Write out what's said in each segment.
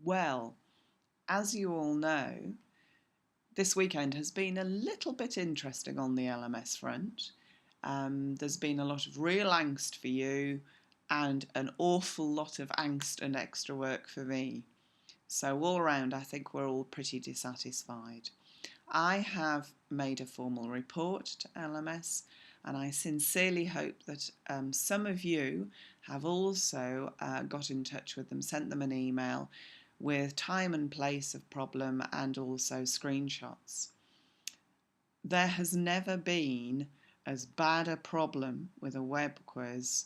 Well, as you all know, this weekend has been a little bit interesting on the LMS front. There's been a lot of real angst for you and an awful lot of angst and extra work for me. So all around, I think we're all pretty dissatisfied. I have made a formal report to LMS, and I sincerely hope that some of you have also got in touch with them, sent them an email with time and place of problem and also screenshots. There has never been as bad a problem with a web quiz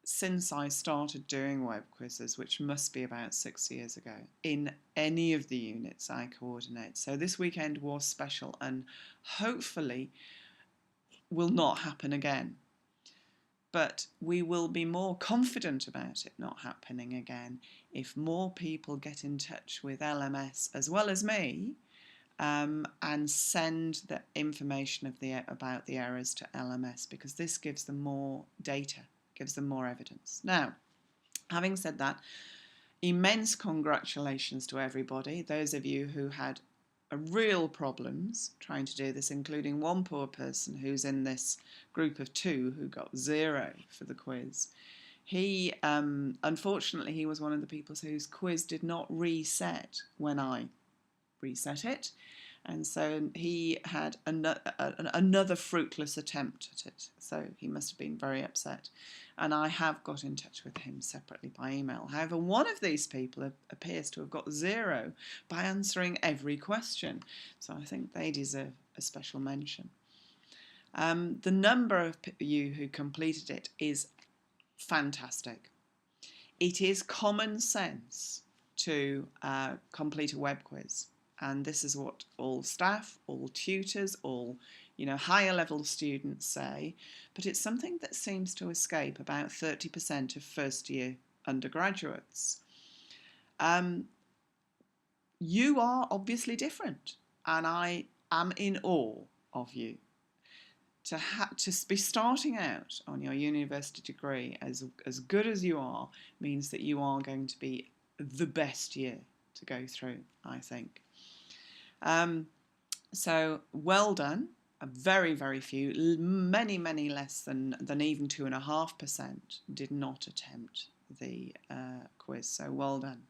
since I started doing web quizzes, which must be about 6 years ago, in any of the units I coordinate. So this weekend was special and hopefully will not happen again. But we will be more confident about it not happening again if more people get in touch with LMS as well as me and send the information about the errors to LMS, because this gives them more data, gives them more evidence. Now, having said that, immense congratulations to everybody, those of you who had real problems trying to do this, including one poor person who's in this group of 2 who got 0 for the quiz. He, unfortunately, he was one of the people whose quiz did not reset when I reset it, and so he had another fruitless attempt at it, so he must have been very upset, and I have got in touch with him separately by email. However, one of these people appears to have got 0 by answering every question, so I think they deserve a special mention. The number of you who completed it is fantastic. It is common sense to complete a web quiz. And this is what all staff, all tutors, all higher level students say, but it's something that seems to escape about 30% of first year undergraduates. You are obviously different, and I am in awe of you. To be starting out on your university degree as good as you are means that you are going to be the best year to go through, I think. So well done. Very, very few, many less than even 2.5% did not attempt the quiz. So well done.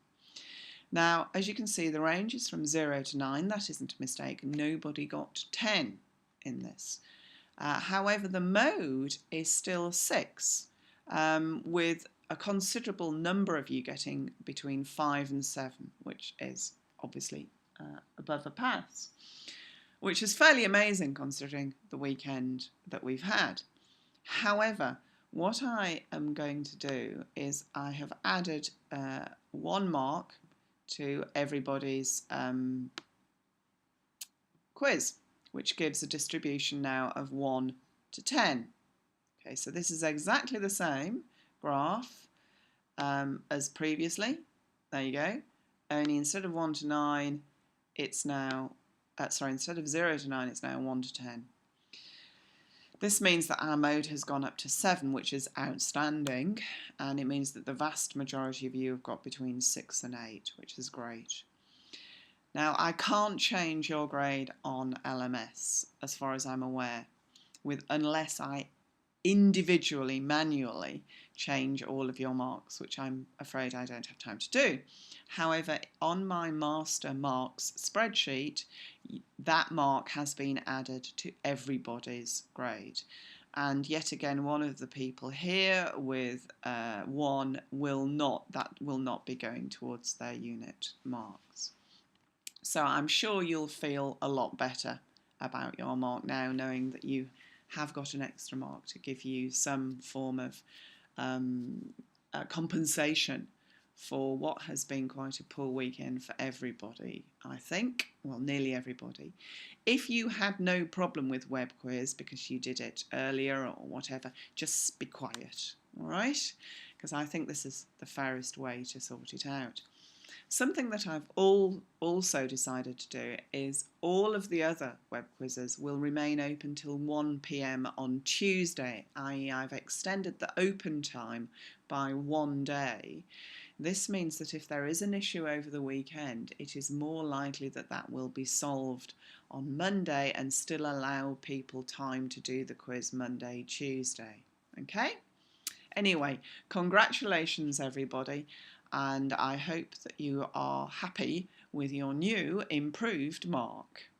Now, as you can see, the range is from 0 to 9. That isn't a mistake. Nobody got 10 in this. However, the mode is still 6, with a considerable number of you getting between 5 and 7, which is obviously above a pass, which is fairly amazing considering the weekend that we've had. However, what I am going to do is I have added 1 mark to everybody's quiz, which gives a distribution now of 1 to 10. Okay, so this is exactly the same graph as previously. There you go. Only instead of 1 to 9, it's now, instead of 0 to 9, it's now 1 to 10. This means that our mode has gone up to 7, which is outstanding, and it means that the vast majority of you have got between 6 and 8, which is great. Now, I can't change your grade on LMS, as far as I'm aware, unless I individually, manually change all of your marks, which I'm afraid I don't have time to do. However, on my master marks spreadsheet, that mark has been added to everybody's grade. And yet again, one of the people here with 1 will not be going towards their unit marks. So I'm sure you'll feel a lot better about your mark now, knowing that you have got an extra mark to give you some form of compensation for what has been quite a poor weekend for everybody, I think. Well, nearly everybody. If you had no problem with web quiz because you did it earlier or whatever, just be quiet, all right? Because I think this is the fairest way to sort it out. Something that I've also decided to do is all of the other web quizzes will remain open till 1 p.m. on Tuesday, i.e. I've extended the open time by one day, this means that if there is an issue over the weekend, it is more likely that that will be solved on Monday and still allow people time to do the quiz Monday, Tuesday. Okay? Anyway, congratulations everybody, and I hope that you are happy with your new improved mark.